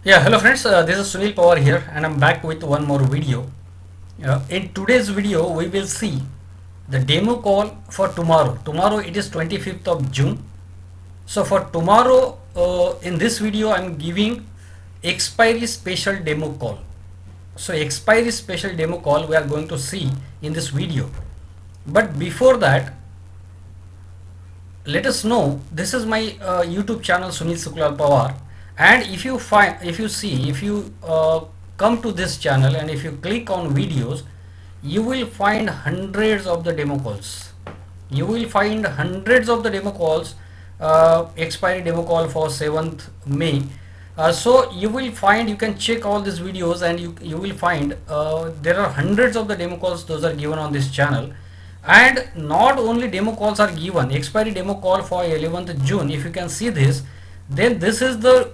Yeah, hello friends, this is Sunil Pawar here and I'm back with one more video. In today's video, we will see the demo call for tomorrow. Tomorrow it is 25th of June. So for tomorrow, in this video, I'm giving expiry special demo call. So expiry special demo call we are going to see in this video. But before that, let us know this is my YouTube channel Sunil Suklal Pawar, and if you come to this channel and if you click on videos, you will find hundreds of the demo calls. You will find hundreds of the demo calls, expiry demo call for 7th May. So you can check all these videos and you will find there are hundreds of the demo calls those are given on this channel. And not only demo calls are given, expiry demo call for 11th June, if you can see this, then this is the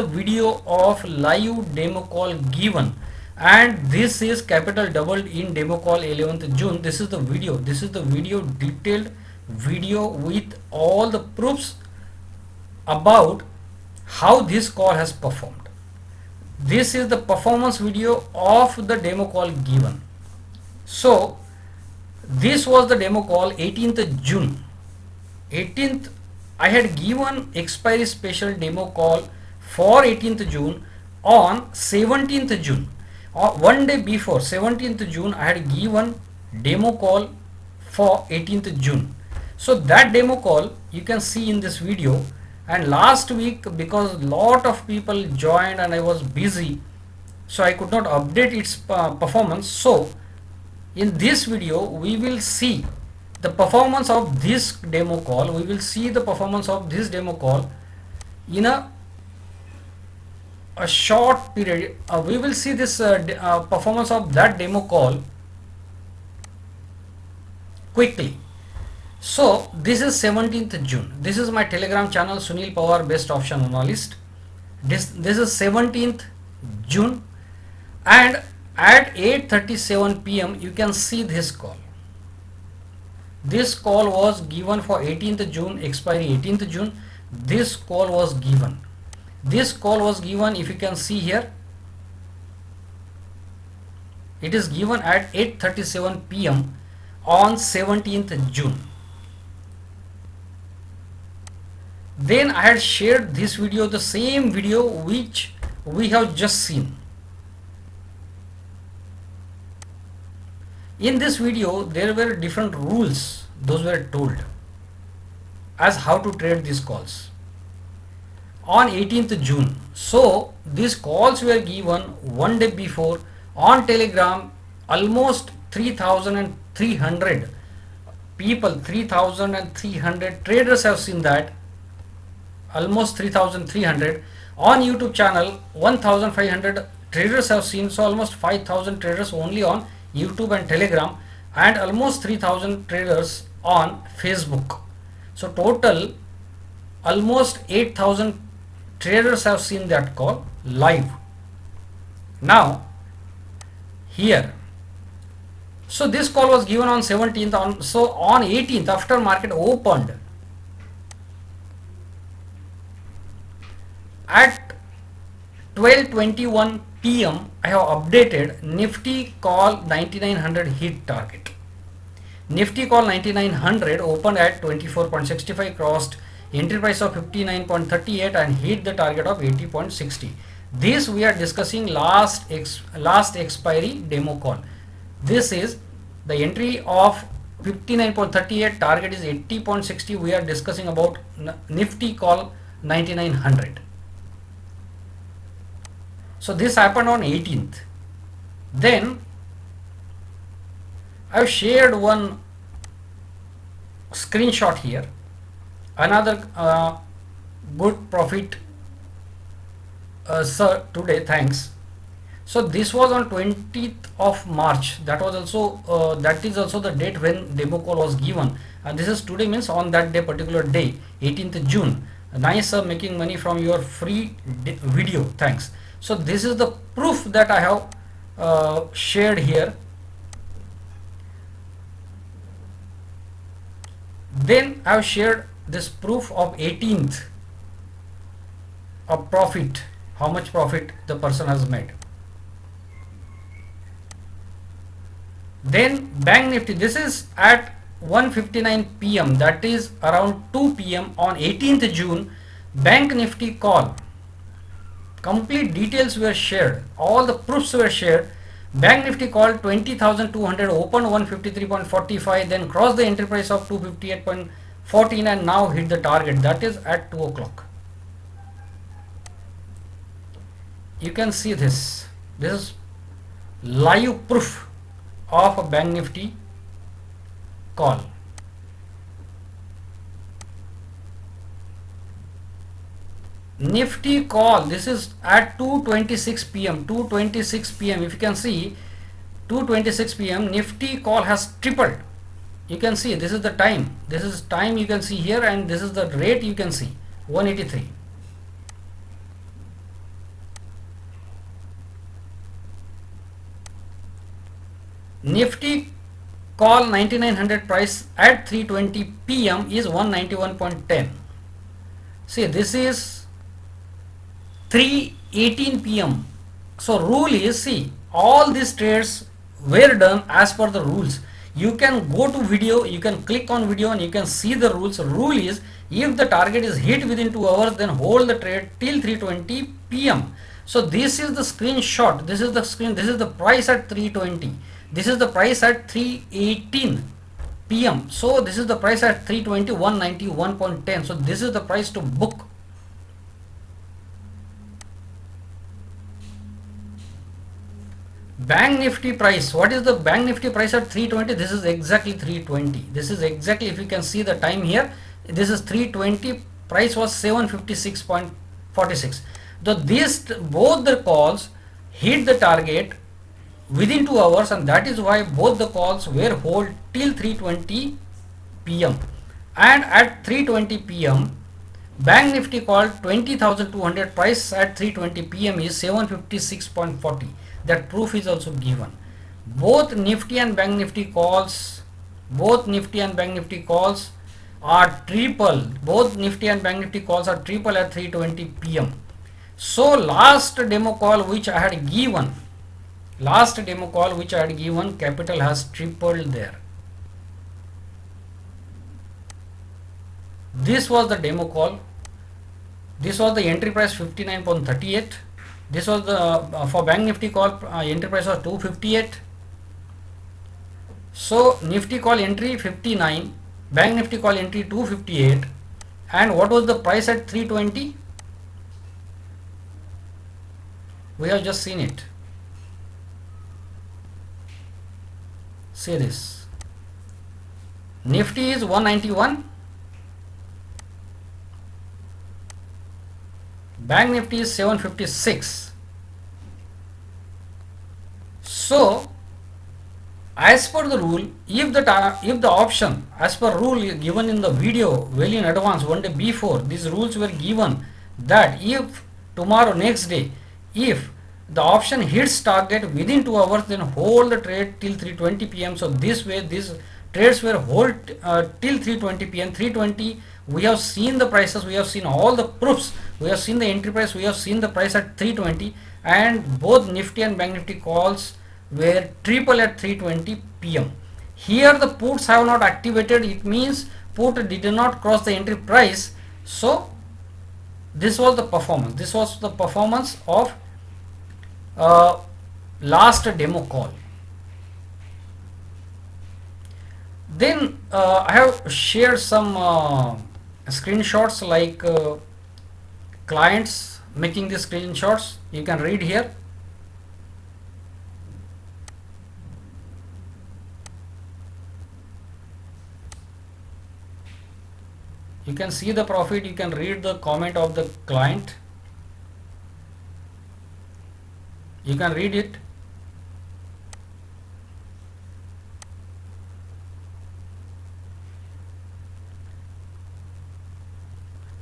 video of live demo call given, and this is capital doubled in demo call 11th June. This is the video, detailed video with all the proofs about how this call has performed. This is the performance video of the demo call given. So this was the demo call 18th June. 18th, I had given expiry special demo call for 18th June on 17th June. One day before 17th June, I had given demo call for 18th June. So that demo call you can see in this video. And last week, because lot of people joined and I was busy, so I could not update its performance. So in this video we will see the performance of this demo call. We will see the performance of this demo call in a short period. We will see this performance of that demo call quickly. So this is 17th June. This is my Telegram channel Sunil Pawar Best Option Analyst. This is 17th June, and at 8:37 p.m. you can see this call. This call was given for 18th June, expiry 18th June. This call was given. This call was given, if you can see here, it is given at 8:37 p.m. on 17th June. Then I had shared this video, the same video which we have just seen. In this video, there were different rules, those were told as how to trade these calls on 18th June. So these calls were given one day before on Telegram. Almost 3,300 people, 3,300 traders have seen that. Almost 3,300 on YouTube channel, 1,500 traders have seen. So almost 5,000 traders only on YouTube and Telegram, and almost 3,000 traders on Facebook. So total almost 8,000 traders have seen that call live. Now here, so this call was given on 17th. On 18th, after market opened at 12:21 p.m. I have updated Nifty call 9900 hit target. Nifty call 9900 opened at 24.65, crossed entry price of 59.38 and hit the target of 80.60. This we are discussing last expiry demo call. This is the entry of 59.38, target is 80.60. We are discussing about Nifty call 9900. So this happened on 18th. Then I have shared one screenshot here. Another good profit, sir, today, thanks. So this was on 20th of March. That was also that is also the date when demo call was given. And this is today, means on that day, particular day, 18th June. Nice, sir, making money from your free video, thanks. So this is the proof that I have shared here. Then I have shared this proof of 18th of profit, how much profit the person has made. Then Bank Nifty, this is at 1:59 p.m., that is around 2 p.m. on 18th June. Bank Nifty call, complete details were shared, all the proofs were shared. Bank Nifty called 20,200, opened 153.45, then crossed the entry price of 258.14 and now hit the target, that is at 2 o'clock. You can see this. This is live proof of a Bank Nifty call. Nifty call, this is at 2:26 p.m. 2:26 p.m. If you can see 2:26 p.m. Nifty call has tripled. You can see this is the time. This is time you can see here, and this is the rate you can see 183. Nifty call 9900 price at 3:20 p.m. is 191.10. See, this is 3:18 p.m. So rule is, see, all these trades were done as per the rules. You can go to video, you can click on video and you can see the rules. Rule is, if the target is hit within 2 hours, then hold the trade till 3:20 p.m. So this is the screenshot, this is the screen, this is the price at 3:20, this is the price at 3:18 p.m. So this is the price at 3:20, 191.10. So this is the price to book. Bank Nifty price, what is the Bank Nifty price at 3:20? This is exactly 3:20. This is exactly, if you can see the time here, this is 3:20, price was 756.46. So these both the calls hit the target within 2 hours, and that is why both the calls were hold till 3:20 p.m. and at 3:20 p.m. Bank Nifty called 20,200, price at 3:20 p.m. is 756.40. That proof is also given. Both Nifty and Bank Nifty calls, are triple. Both Nifty and Bank Nifty calls are triple at 3:20 p.m. So last demo call which I had given, capital has tripled there. This was the demo call. This was the entry price 59.38. This was the for Bank Nifty call, entry price was 258. So Nifty call entry 59, Bank Nifty call entry 258, and what was the price at 3:20? We have just seen it. See this. Nifty is 191. Bank Nifty is 756. So as per the rule, if the option, as per rule given in the video well in advance, one day before, these rules were given that if tomorrow, next day, if the option hits target within 2 hours, then hold the trade till 3:20 p.m. So this way these trades were hold till 3:20 p.m. 3:20 we have seen the prices, we have seen all the proofs, we have seen the entry price, we have seen the price at 3:20, and both Nifty and Bank Nifty calls were triple at 3:20 p.m. Here the puts have not activated, it means put did not cross the entry price. So this was the performance, of last demo call. Then I have shared some screenshots, like clients making the screenshots. You can read here. You can see the profit, you can read the comment of the client, you can read it.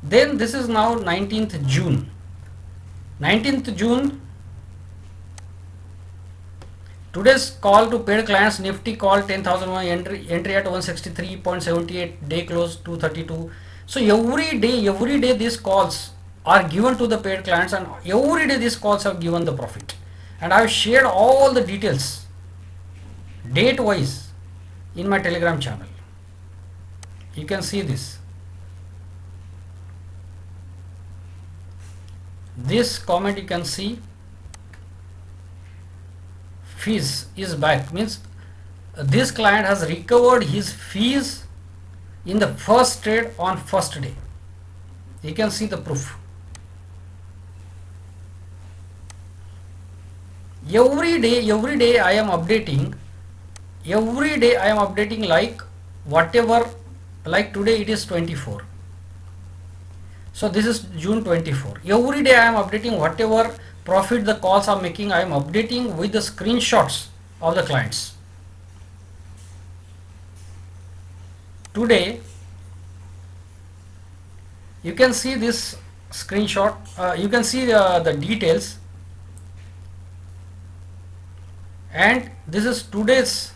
Then this is now 19th June. 19th June, today's call to paid clients. Nifty call 10,001, entry at 163.78, day close 232. So every day these calls are given to the paid clients, and every day these calls have given the profit, and I have shared all the details date wise in my Telegram channel. You can see this comment, you can see fees is back, means this client has recovered his fees in the first trade on first day. You can see the proof. Every day I am updating. Every day I am updating, like whatever, like today it is 24. So this is June 24. Every day I am updating whatever profit the calls are making. I am updating with the screenshots of the clients. Today you can see this screenshot, you can see the details, and this is today's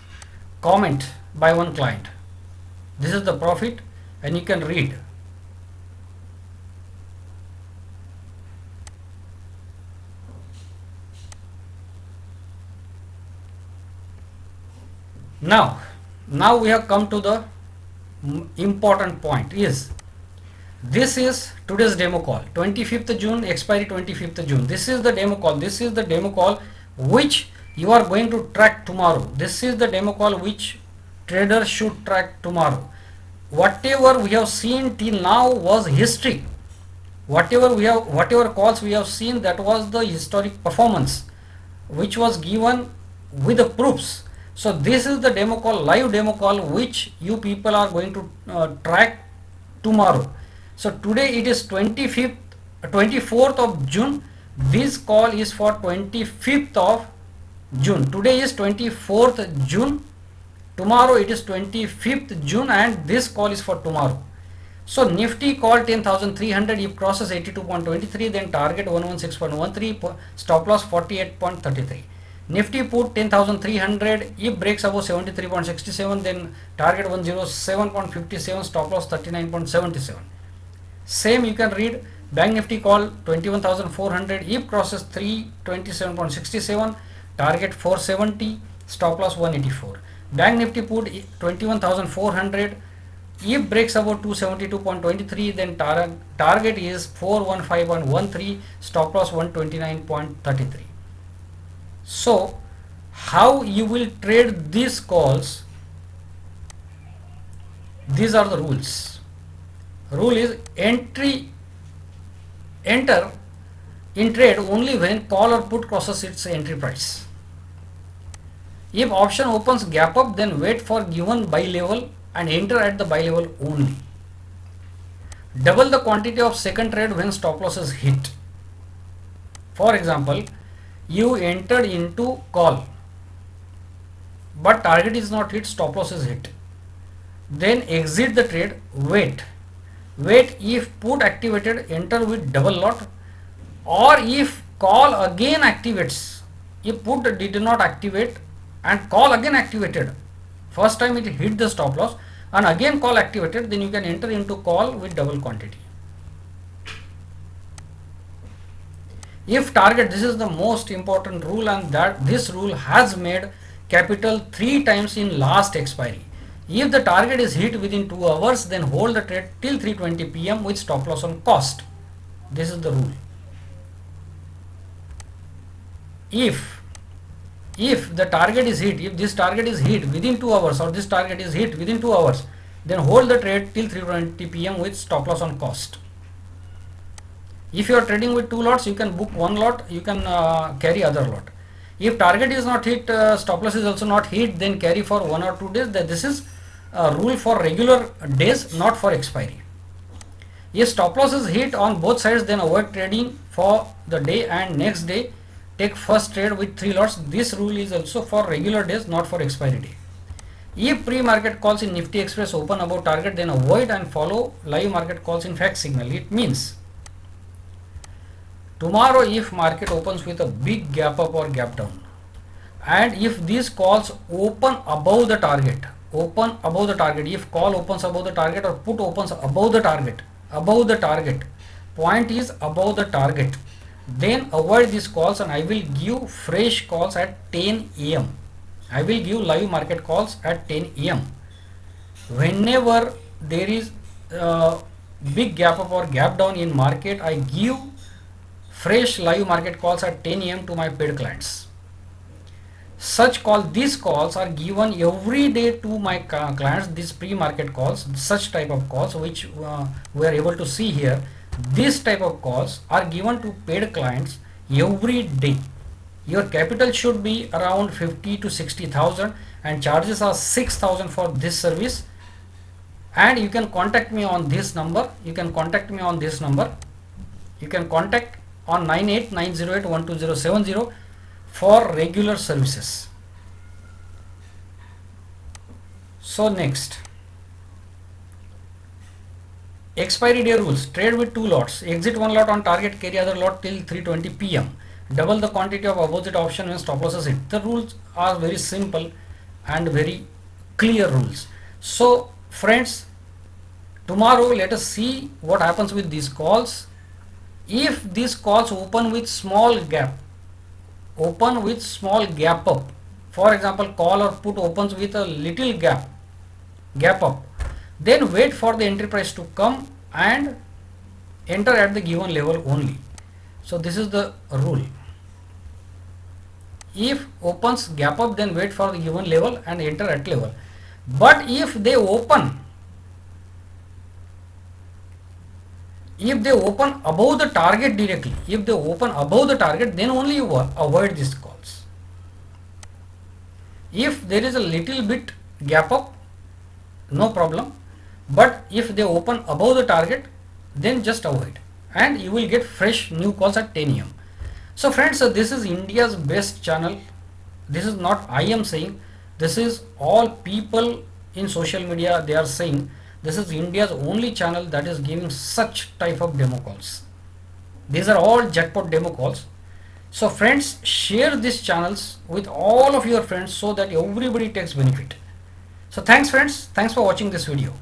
comment by one client. This is the profit, and you can read. Now we have come to the important point. Is this is today's demo call, 25th June, expiry 25th June. This is the demo call. This is the demo call which you are going to track tomorrow. This is the demo call which traders should track tomorrow. Whatever we have seen till now was history. Whatever calls we have seen, that was the historic performance which was given with the proofs. So this is the demo call, live demo call, which you people are going to track tomorrow. So today it is 24th of June. This call is for 25th of June. Today is 24th June. Tomorrow it is 25th June, and this call is for tomorrow. So Nifty call 10,300. If crosses 82.23, then target 116.13, stop loss 48.33. Nifty put 10,300. If breaks above 73.67, then target 107.57, stop loss 39.77. Same you can read. Bank Nifty call 21,400. If crosses 327.67, target 470, stop loss 184. Bank Nifty put 21,400. If breaks above 272.23, then target is 415.13, stop loss 129.33. So how you will trade these calls? These are the rules. Rule is enter in trade only when call or put crosses its entry price. If option opens gap up, then wait for given buy level and enter at the buy level only. Double the quantity of second trade when stop loss is hit. For example, you entered into call, but target is not hit, stop loss is hit. Then exit the trade, wait. If put activated, enter with double lot, or if call again activates, if put did not activate and call again activated, first time it hit the stop loss and again call activated, then you can enter into call with double quantity. If target, this is the most important rule, and that this rule has made capital 3 times in last expiry. If the target is hit within 2 hours, then hold the trade till 3:20 PM with stop loss on cost. This is the rule. If the target is hit, if this target is hit within 2 hours, or this target is hit within 2 hours, then hold the trade till 3:20 PM with stop loss on cost. If you are trading with 2 lots, you can book 1 lot, you can carry other lot. If target is not hit, stop loss is also not hit, then carry for 1 or 2 days. That this is a rule for regular days, not for expiry. If stop loss is hit on both sides, then avoid trading for the day, and next day take first trade with 3 lots. This rule is also for regular days, not for expiry day. If pre-market calls in Nifty Express open above target, then avoid and follow live market calls in fact signal. It means tomorrow if market opens with a big gap up or gap down, and if these calls open above the target, if call opens above the target or put opens above the target, point is above the target, then avoid these calls and I will give fresh calls at 10 a.m. I will give live market calls at 10 a.m. Whenever there is big gap up or gap down in market, I give fresh live market calls at 10 a.m. to my paid clients. These calls are given every day to my clients, these pre-market calls, such type of calls which we are able to see here. This type of calls are given to paid clients every day. Your capital should be around 50 to 60,000 and charges are 6,000 for this service. And you can contact me on this number. You can contact on 9890812070 for regular services. So next, expiry day rules. Trade with 2 lots. Exit 1 lot on target, carry other lot till 3:20 p.m. Double the quantity of opposite option when stop losses hit. The rules are very simple and very clear rules. So friends, tomorrow let us see what happens with these calls. If these calls open with small gap up, for example call or put opens with a little gap up, then wait for the entry price to come and enter at the given level only. So this is the rule. If opens gap up, then wait for the given level and enter at level. But if they open above the target directly, then only you avoid these calls. If there is a little bit gap up, no problem, but if they open above the target, then just avoid and you will get fresh new calls at 10 a.m. So friends, this is India's best channel. This is not I am saying, this is all people in social media, they are saying this is India's only channel that is giving such type of demo calls. These are all jackpot demo calls. So friends, share these channels with all of your friends so that everybody takes benefit. So thanks friends, thanks for watching this video.